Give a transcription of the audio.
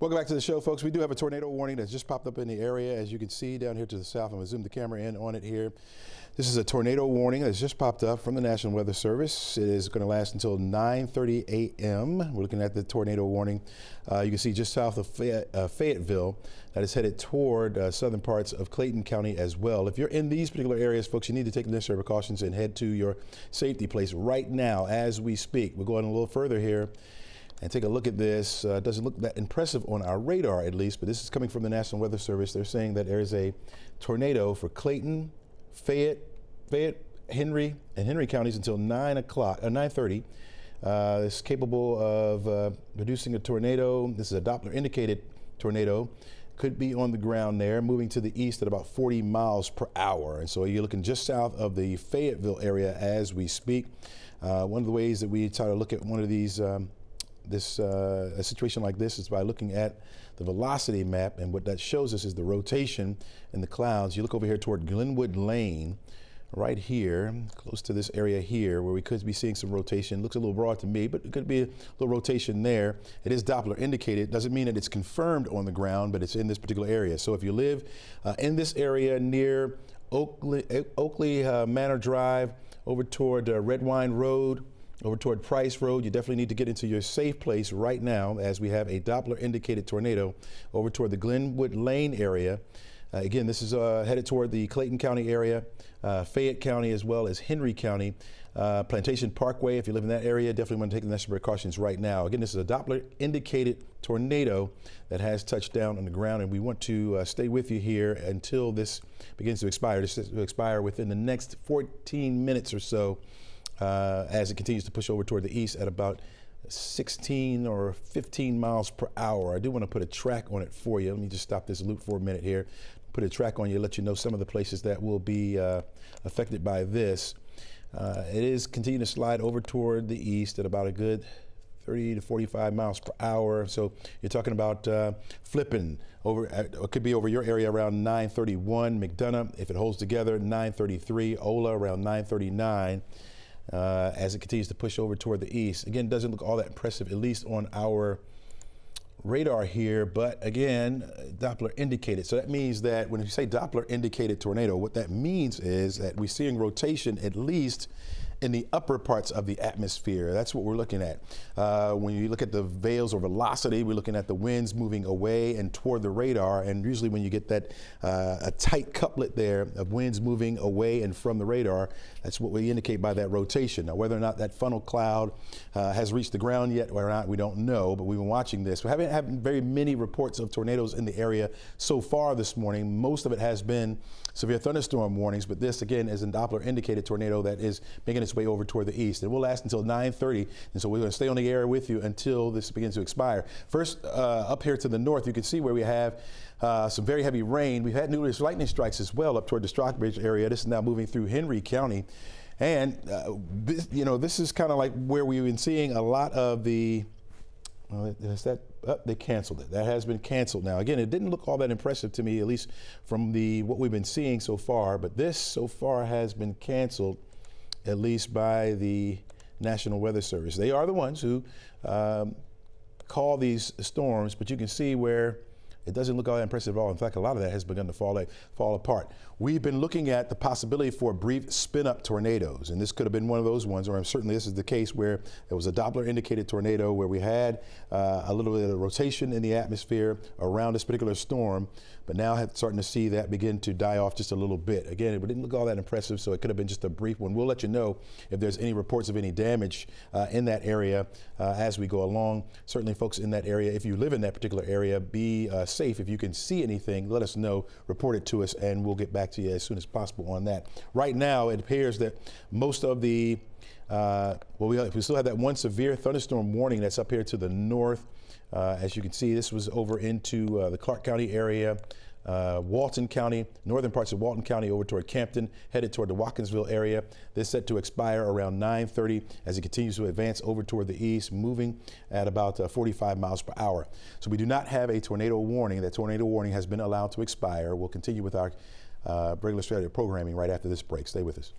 Welcome back to the show, folks. We do have a tornado warning that's just popped up in the area. As you can see down here to the south, I'm going to zoom the camera in on it here. This is a tornado warning that's just popped up from the National Weather Service. It is going to last until 9:30 a.m. We're looking at the tornado warning. You can see just south of Fayetteville that is headed toward southern parts of Clayton County as well. If you're in these particular areas, folks, you need to take the necessary precautions and head to your safety place right now as we speak. We're going a little further here and take a look at this. Doesn't look that impressive on our radar, at least, but this is coming from the National Weather Service. They're saying that there is a tornado for Clayton, Fayette, Henry, and Henry counties until 9:30. It's capable of producing a tornado. This is a Doppler indicated tornado. Could be on the ground there, moving to the east at about 40 miles per hour. And so you're looking just south of the Fayetteville area as we speak. One of the ways that we try to look at one of these a situation like this is by looking at the velocity map, and what that shows us is the rotation in the clouds. You look over here toward Glenwood Lane, right here, close to this area here, where we could be seeing some rotation. Looks a little broad to me, but it could be a little rotation there. It is Doppler indicated. Doesn't mean that it's confirmed on the ground, but it's in this particular area. So if you live in this area near Oakley Manor Drive, over toward Red Wine Road, over toward Price Road, you definitely need to get into your safe place right now, as we have a Doppler indicated tornado over toward the Glenwood Lane area. Again, this is headed toward the Clayton County area, Fayette County, as well as Henry County. Plantation Parkway, if you live in that area, definitely want to take the necessary precautions right now. Again, this is a Doppler indicated tornado that has touched down on the ground, and we want to stay with you here until this begins to expire. This is to expire within the next 14 minutes or so, as it continues to push over toward the east at about 16 or 15 miles per hour. I do want to put a track on it for you. Let me just stop this loop for a minute here. Put a track on you, let you know some of the places that will be affected by this. It is continuing to slide over toward the east at about a good 30 to 45 miles per hour. So you're talking about flipping over, it could be over your area around 9:31. McDonough, if it holds together, 9:33. Ola around 9:39. As it continues to push over toward the east. Again, doesn't look all that impressive, at least on our radar here, but again, Doppler indicated. So that means that when you say Doppler indicated tornado, what that means is that we're seeing rotation at least in the upper parts of the atmosphere. That's what we're looking at. When you look at the veils or velocity, we're looking at the winds moving away and toward the radar. And usually when you get that a tight couplet there of winds moving away and from the radar, that's what we indicate by that rotation. Now, whether or not that funnel cloud has reached the ground yet or not, we don't know, but we've been watching this. We haven't had very many reports of tornadoes in the area so far this morning. Most of it has been severe thunderstorm warnings, but this again is a Doppler indicated tornado that is making its way over toward the east. It will last until 9:30, and so we're going to stay on the air with you until this begins to expire. First, up here to the north, you can see where we have some very heavy rain. We've had numerous lightning strikes as well up toward the Stockbridge area. This is now moving through Henry County, and this is kind of like where we've been seeing a lot of the. They canceled it. That has been canceled now. Again, it didn't look all that impressive to me, at least from what we've been seeing so far, but this so far has been canceled, at least by the National Weather Service. They are the ones who call these storms, but you can see where it doesn't look all that impressive at all. In fact, a lot of that has begun to fall apart. We've been looking at the possibility for brief spin-up tornadoes, and this could have been one of those ones, or certainly this is the case where there was a Doppler indicated tornado where we had a little bit of rotation in the atmosphere around this particular storm, but now starting to see that begin to die off just a little bit. Again, it didn't look all that impressive, so it could have been just a brief one. We'll let you know if there's any reports of any damage in that area as we go along. Certainly, folks in that area, if you live in that particular area, be safe. If you can see anything, let us know, report it to us, and we'll get back to you as soon as possible on that. Right now, it appears that most of the, we still have that one severe thunderstorm warning that's up here to the north. As you can see, this was over into the Clark County area, Walton County, northern parts of Walton County over toward Campton, headed toward the Watkinsville area. This is set to expire around 9:30 as it continues to advance over toward the east, moving at about 45 miles per hour. So we do not have a tornado warning. That tornado warning has been allowed to expire. We'll continue with our regular Saturday programming right after this break. Stay with us.